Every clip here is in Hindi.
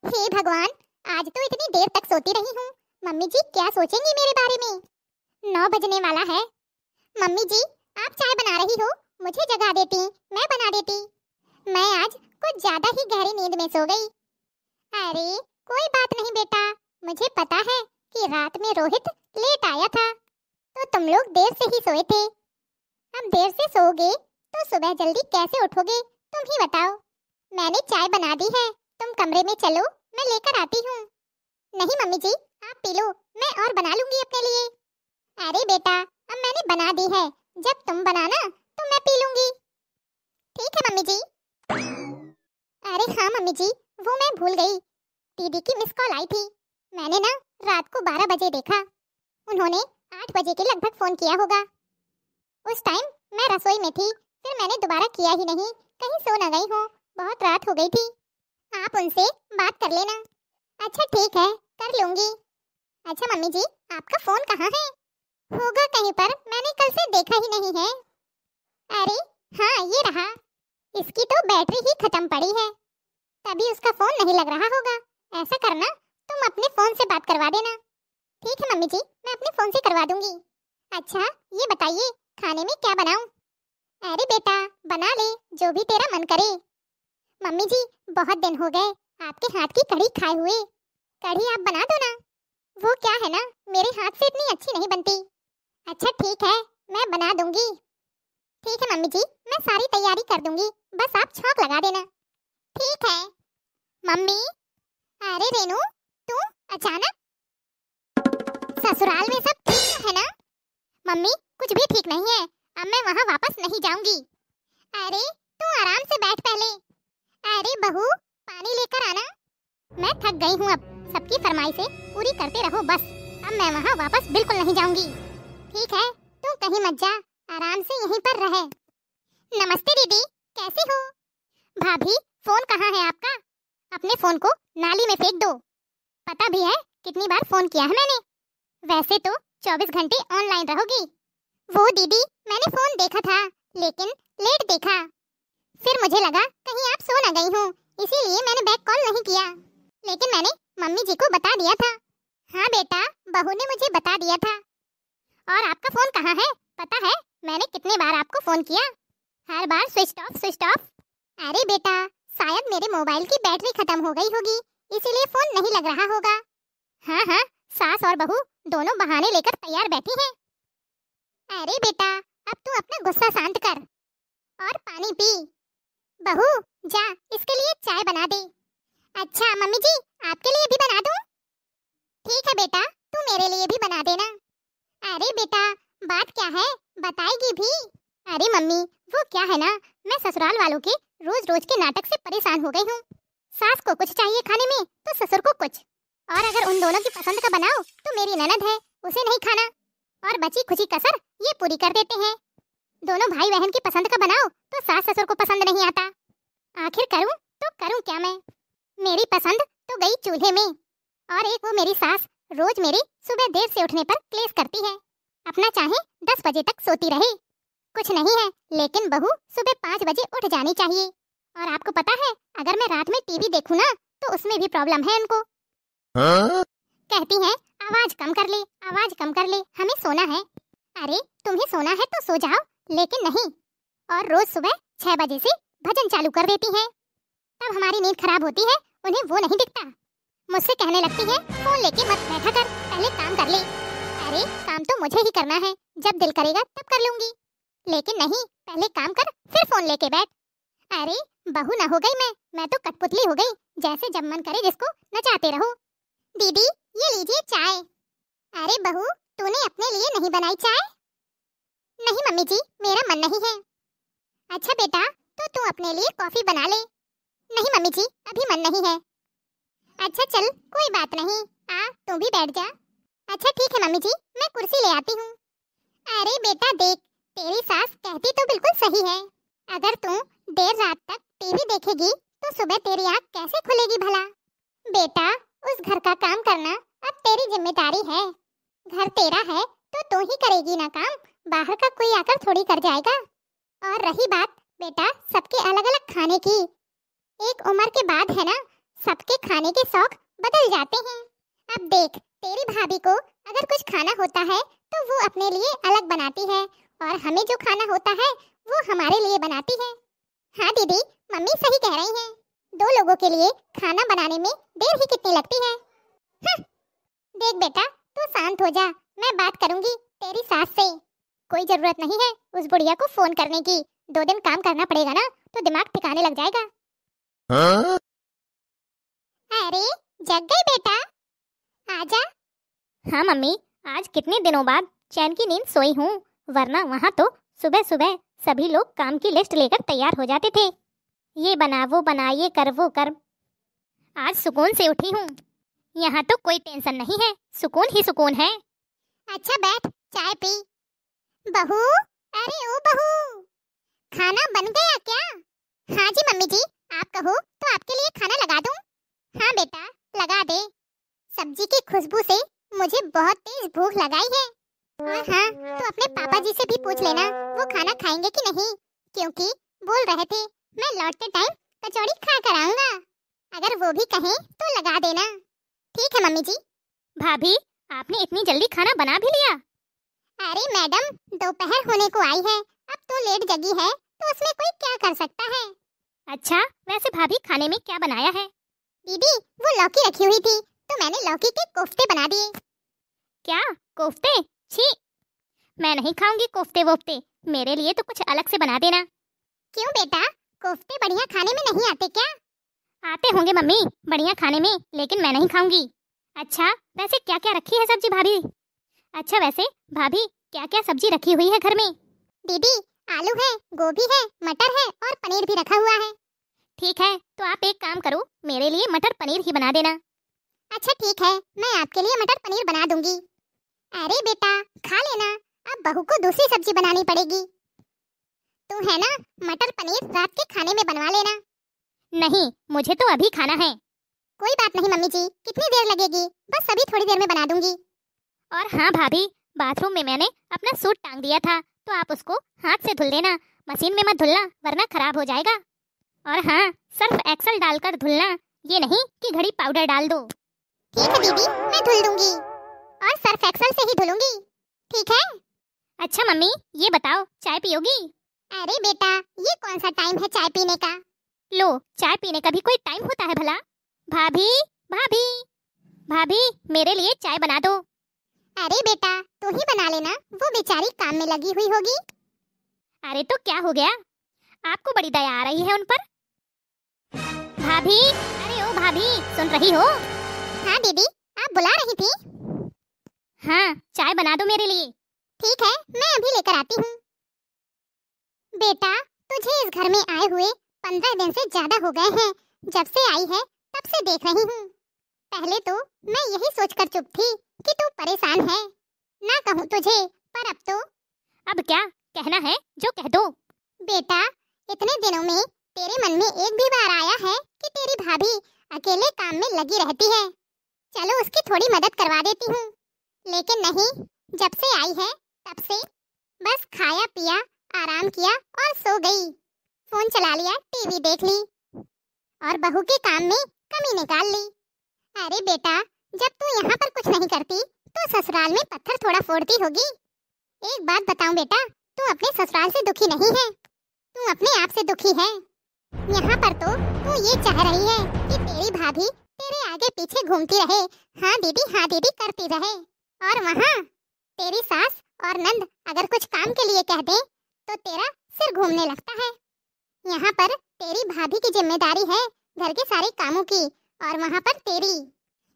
हे भगवान, आज तो इतनी देर तक सोती रही हूँ। मम्मी जी क्या सोचेंगी मेरे बारे में। 9 बजने वाला है। मम्मी जी आप चाय बना रही हो, मुझे जगा देती, मैं बना देती। मैं आज कुछ ज्यादा ही गहरी नींद में सो गई। अरे कोई बात नहीं बेटा, मुझे पता है कि रात में रोहित लेट आया था, तो तुम लोग देर से ही सोए थे। अब देर से सोओगे तो सुबह जल्दी कैसे उठोगे, तुम ही बताओ। मैंने चाय बना दी है, तुम कमरे में चलो, मैं लेकर आती हूँ। नहीं मम्मी जी आप पी लो, मैं और बना लूंगी अपने लिए। अरे बेटा अब मैंने बना दी है, जब तुम बनाना तो मैं पी लूंगी। ठीक है मम्मी जी। अरे हाँ मम्मी जी, वो मैं भूल गई, दीदी की मिस कॉल आई थी। मैंने ना रात को 12 बजे देखा, उन्होंने 8 बजे के लगभग फोन किया होगा। उस टाइम मैं रसोई में थी, फिर मैंने दोबारा किया ही नहीं, कहीं सो न गई हो, बहुत रात हो गई थी। आप उनसे बात कर लेना। अच्छा ठीक है, कर लूंगी। अच्छा मम्मी जी आपका फोन कहाँ है? होगा कहीं पर, मैंने कल से देखा ही नहीं है। अरे हाँ ये रहा, इसकी तो बैटरी ही खत्म पड़ी है, तभी उसका फोन नहीं लग रहा होगा। ऐसा करना, तुम अपने फोन से बात करवा देना। ठीक है मम्मी जी, मैं अपने फोन से करवा दूंगी। अच्छा ये बताइए खाने में क्या बनाऊं? अरे बेटा बना ले जो भी तेरा मन करे। मम्मी जी बहुत दिन हो गए आपके हाथ की कढ़ी खाए हुए, कढ़ी आप बना दो ना। वो क्या है ना, मेरे हाथ से इतनी अच्छी नहीं बनती। अच्छा ठीक है, मैं बना दूंगी। ठीक है मम्मी जी, मैं सारी तैयारी कर दूंगी, बस आप छौंक लगा देना। ठीक है मम्मी। अरे रेनू तू अचानक, ससुराल में सब ठीक है ना? मम्मी कुछ भी ठीक नहीं है, अब मैं वहाँ वापस नहीं जाऊंगी। अरे तू आराम से बैठ पहले। अरे बहू पानी लेकर आना। मैं थक गई हूँ, अब सबकी फरमाइशें पूरी करते रहो बस, अब मैं वहाँ वापस बिल्कुल नहीं जाऊंगी। ठीक है तू कहीं मत जा, आराम से यहीं पर रहे। नमस्ते दीदी, कैसी हो? भाभी फोन कहाँ है आपका? अपने फोन को नाली में फेंक दो। पता भी है कितनी बार फोन किया है मैंने, वैसे तो 24 घंटे ऑनलाइन रहोगी। वो दीदी मैंने फोन देखा था, लेकिन लेट देखा, फिर मुझे लगा कहीं आप सो न गई हो, इसीलिए मैंने बैक कॉल नहीं किया, लेकिन मैंने मम्मी जी को बता दिया था। हाँ बेटा बहू ने मुझे बता दिया था। और आपका फोन कहाँ है? पता है मैंने कितने बार आपको फोन किया, हर बार स्विच ऑफ स्विच ऑफ। अरे बेटा शायद मेरे मोबाइल की बैटरी खत्म हो गई होगी, इसीलिए फोन नहीं लग रहा होगा। हाँ हाँ, सास और बहू दोनों बहाने लेकर तैयार बैठी हैं। अरे बेटा अब तू अपना गुस्सा शांत कर और पानी पी। बहू जा इसके लिए चाय बना दे। अच्छा मम्मी जी आपके लिए भी बना दूं? ठीक है बेटा तू मेरे लिए भी बना देना। अरे बेटा बात क्या है, बताएगी भी? अरे मम्मी वो क्या है ना, मैं ससुराल वालों के रोज रोज के नाटक से परेशान हो गई हूँ। सास को कुछ चाहिए खाने में तो ससुर को कुछ, और अगर उन दोनों की पसंद का बनाओ तो मेरी ननद है उसे नहीं खाना, और बची खुची कसर ये पूरी कर देते हैं। दोनों भाई बहन की पसंद का बनाओ तो सास ससुर को पसंद नहीं आता। आखिर करूं तो करूं क्या मैं? मेरी पसंद तो गई चूल्हे में, और एक वो मेरी सास रोज मेरे सुबह देर से उठने पर क्लेश करती है, अपना चाहे 10 बजे तक सोती रहे। कुछ नहीं है, लेकिन बहू सुबह 5 बजे उठ जानी चाहिए। और आपको पता है अगर मैं रात में टीवी देखूं ना तो उसमें भी प्रॉब्लम है उनको। कहती हैं आवाज कम कर ले, आवाज कम कर ले, हमें सोना है। अरे तुम्हें सोना है तो सो जाओ, लेकिन नहीं। और रोज सुबह 6 बजे से भजन चालू कर देती हैं, तब हमारी नींद खराब होती है, उन्हें वो नहीं दिखता। मुझसे कहने लगती है फोन लेके मत बैठा कर, पहले काम कर ले। अरे काम तो मुझे ही करना है, जब दिल करेगा तब कर लूंगी, लेकिन नहीं पहले काम कर फिर फोन लेके बैठ। अरे बहू ना हो गई मैं तो कठपुतली हो गई, जैसे जब मन करे जिसको नचाते रहो। दीदी ये लीजिए चाय। अरे बहू तूने अपने लिए नहीं बनाई चाय? नहीं मम्मी जी मेरा मन नहीं है। अच्छा बेटा तो तू अपने लिए कॉफी बना ले। नहीं मम्मी जी अभी मन नहीं है। अच्छा चल कोई बात नहीं, आ तू भी बैठ जा। अच्छा ठीक है मम्मी जी, मैं कुर्सी ले आती हूँ। अरे बेटा देख तेरी सास कहती तो बिल्कुल सही है, अगर तू देर रात तक टीवी देखेगी तो सुबह तेरी आँख कैसे खुलेगी भला? बेटा उस घर का काम करना अब तेरी जिम्मेदारी है, घर तेरा है तो तू ही करेगी ना काम, बाहर का कोई आकर थोड़ी कर जाएगा। और रही बात बेटा सबके अलग अलग खाने की, एक उम्र के बाद है ना सबके खाने के शौक बदल जाते हैं। अब देख, तेरी भाभी को अगर कुछ खाना होता है तो वो अपने लिए अलग बनाती है और हमें जो खाना होता है वो हमारे लिए बनाती है। हाँ दीदी, मम्मी सही कह रही हैं। 2 लोगों के लिए खाना बनाने में देर ही कितनी लगती है। देख बेटा, तू शांत हो जा, मैं बात करूंगी तेरी सास से। कोई जरूरत नहीं है उस बुढ़िया को फोन करने की। 2 दिन काम करना पड़ेगा ना तो दिमाग ठिकाने लग जाएगा। हाँ? अरे जग गई बेटा, आजा। हाँ मम्मी, आज कितने दिनों बाद चैन की नींद सोई हूँ, वरना वहाँ तो सुबह सुबह सभी लोग काम की लिस्ट लेकर तैयार हो जाते थे। ये बना वो बना, ये कर वो कर। आज सुकून से उठी हूँ। यहाँ तो कोई टेंशन नहीं है, सुकून ही सुकून है। अच्छा बैठ, चाय पी। बहू, अरे ओ बहू, खाना बन गया क्या? हाँ जी मम्मी जी, आप कहो तो आपके लिए खाना लगा दूं? हाँ बेटा लगा दे। सब्जी की खुशबू से मुझे बहुत तेज भूख लगाई है। और हाँ, तो अपने पापा जी से भी पूछ लेना वो खाना खाएंगे कि नहीं, क्योंकि बोल रहे थे मैं लौटते टाइम कचौड़ी खा कर आऊंगा। अगर वो भी कहें तो लगा देना। ठीक है मम्मी जी। भाभी, आपने इतनी जल्दी खाना बना भी लिया? अरे मैडम, दोपहर होने को आई है, अब तो लेट जगी है तो उसमें कोई क्या कर सकता है। अच्छा, वैसे भाभी खाने में क्या बनाया है? दीदी, वो लौकी रखी हुई थी तो मैंने लौकी के कोफ्ते बना दिए। क्या कोफ्ते? छी, मैं नहीं खाऊंगी कोफ्ते वोफ्ते, मेरे लिए तो कुछ अलग से बना देना। क्यों बेटा, कोफ्ते बढ़िया खाने में नहीं आते क्या? आते होंगे मम्मी बढ़िया खाने में, लेकिन मैं नहीं खाऊंगी। अच्छा, वैसे क्या क्या रखी है सब्जी भाभी? अच्छा वैसे भाभी, क्या क्या सब्जी रखी हुई है घर में? दीदी, आलू है, गोभी है, मटर है और पनीर भी रखा हुआ है। ठीक है, तो आप एक काम करो, मेरे लिए मटर पनीर ही बना देना। अच्छा ठीक है, मैं आपके लिए मटर पनीर बना दूंगी। अरे बेटा खा लेना, अब बहू को दूसरी सब्जी बनानी पड़ेगी। तू है ना, मटर पनीर रात के खाने में बनवा लेना। नहीं, मुझे तो अभी खाना है। कोई बात नहीं मम्मी जी, कितनी देर लगेगी, बस अभी थोड़ी देर में बना दूंगी। और हाँ भाभी, बाथरूम में मैंने अपना सूट टांग दिया था, तो आप उसको हाथ से धुल देना, मशीन में मत धुलना वरना खराब हो जाएगा। और हाँ, सर्फ एक्सेल डालकर धुलना, ये नहीं कि घड़ी पाउडर डाल दो। ठीक है दीदी, मैं धुल दूंगी और सर्फ एक्सेल से ही धुलूंगी। ठीक है। अच्छा मम्मी, ये बताओ चाय पियोगी? अरे बेटा, ये कौन सा टाइम है चाय पीने का? लो, चाय पीने का भी कोई टाइम होता है भला? भाभी भाभी भाभी, मेरे लिए चाय बना दो। अरे बेटा, तू ही बना लेना, वो बेचारी काम में लगी हुई होगी। अरे तो क्या हो गया, आपको बड़ी दया आ रही है उन पर? भाभी, अरे ओ भाभी, सुन रही हो? हाँ दीदी, आप बुला रही थी? हाँ, चाय बना दो मेरे लिए। ठीक है, मैं अभी लेकर आती हूँ। बेटा, तुझे इस घर में आए हुए 15 दिन से ज्यादा हो गए हैं। जब से आई है तब से देख रही हूँ। पहले तो मैं यही सोचकर चुप थी कि तू परेशान है, ना कहूँ तुझे, पर अब क्या कहना है जो कह दो। बेटा, इतने दिनों में तेरे मन में एक भी बार आया है कि तेरी भाभी अकेले काम में लगी रहती है? चलो उसकी थोड़ी मदद करवा देती हूँ, लेकिन नहीं, जब से आई है तब से बस खाया पिया, आराम किया और सो गई। फोन चला लिया, टीवी देख ली और बहू के काम में कमी निकाल ली। अरे बेटा, जब तू यहाँ पर कुछ नहीं करती तो ससुराल में पत्थर थोड़ा फोड़ती होगी। एक बात बताऊं बेटा, तू अपने ससुराल से दुखी नहीं है, तू अपने आप से दुखी है। यहाँ पर तो तू ये चाह रही है कि तेरी भाभी तेरे आगे पीछे घूमती रहे, हाँ दीदी करती रहे, और वहाँ तेरी सास और नंद अगर कुछ काम के लिए कह दे तो तेरा सिर घूमने लगता है। यहाँ पर तेरी भाभी की जिम्मेदारी है घर के सारे कामों की, और वहाँ पर तेरी।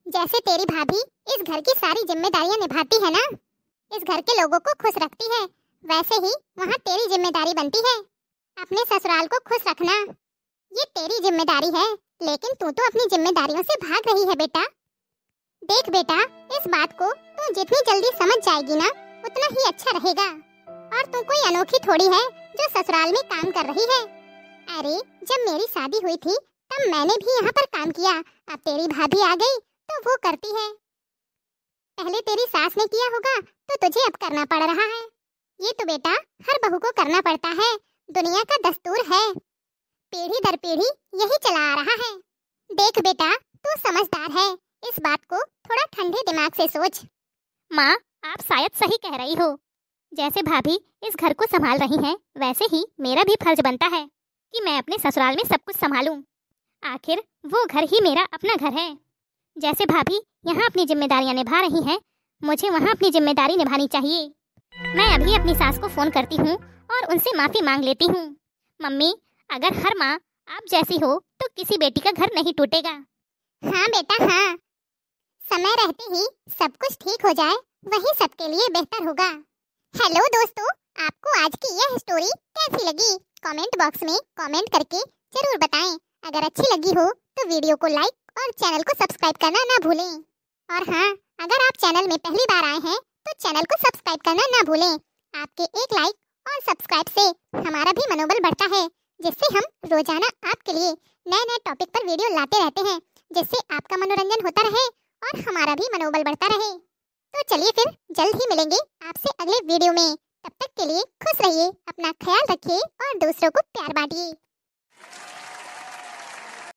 जैसे तेरी भाभी इस घर की सारी जिम्मेदारियाँ निभाती है ना, इस घर के लोगों को खुश रखती है, वैसे ही वहाँ तेरी जिम्मेदारी बनती है अपने ससुराल को खुश रखना। ये तेरी जिम्मेदारी है, लेकिन तू तो अपनी जिम्मेदारियों से भाग रही है बेटा। देख बेटा, इस बात को तू जितनी जल्दी समझ जाएगी ना, उतना ही अच्छा रहेगा। और तू कोई अनोखी थोड़ी है जो ससुराल में काम कर रही है। अरे जब मेरी शादी हुई थी तब मैंने भी यहाँ पर काम किया, अब तेरी भाभी आ गई तो वो करती है। पहले तेरी सास ने किया होगा तो तुझे अब करना पड़ रहा है। ये तो बेटा हर बहू को करना पड़ता है, दुनिया का दस्तूर है, पीढ़ी दर पीढ़ी यही चला आ रहा है। देख बेटा, तू समझदार है, इस बात को थोड़ा ठंडे दिमाग से सोच। माँ, आप शायद सही कह रही हो। जैसे भाभी इस घर को संभाल रही हैं, वैसे ही मेरा भी फर्ज बनता है कि मैं अपने ससुराल में सब कुछ संभालूं। आखिर वो घर ही मेरा अपना घर है। जैसे भाभी यहाँ अपनी जिम्मेदारियाँ निभा रही हैं, मुझे वहाँ अपनी जिम्मेदारी निभानी चाहिए। मैं अभी अपनी सास को फोन करती हूँ और उनसे माफी मांग लेती हूँ। मम्मी, अगर हर माँ आप जैसी हो तो किसी बेटी का घर नहीं टूटेगा। हाँ बेटा हाँ, समय रहते ही सब कुछ ठीक हो जाए, वही सबके लिए बेहतर होगा। हेलो दोस्तों, आपको आज की यह स्टोरी कैसी लगी? कमेंट बॉक्स में कमेंट करके जरूर बताएं। अगर अच्छी लगी हो तो वीडियो को लाइक और चैनल को सब्सक्राइब करना ना भूलें। और हाँ, अगर आप चैनल में पहली बार आए हैं तो चैनल को सब्सक्राइब करना ना भूलें। आपके एक लाइक और सब्सक्राइब से हमारा भी मनोबल बढ़ता है, जिससे हम रोजाना आपके लिए नए नए टॉपिक पर वीडियो लाते रहते हैं, जिससे आपका मनोरंजन होता रहे और हमारा भी मनोबल बढ़ता रहे। तो चलिए फिर जल्द ही मिलेंगे आपसे अगले वीडियो में। तब तक के लिए खुश रहिए, अपना ख्याल रखिए और दूसरों को प्यार बांटिए।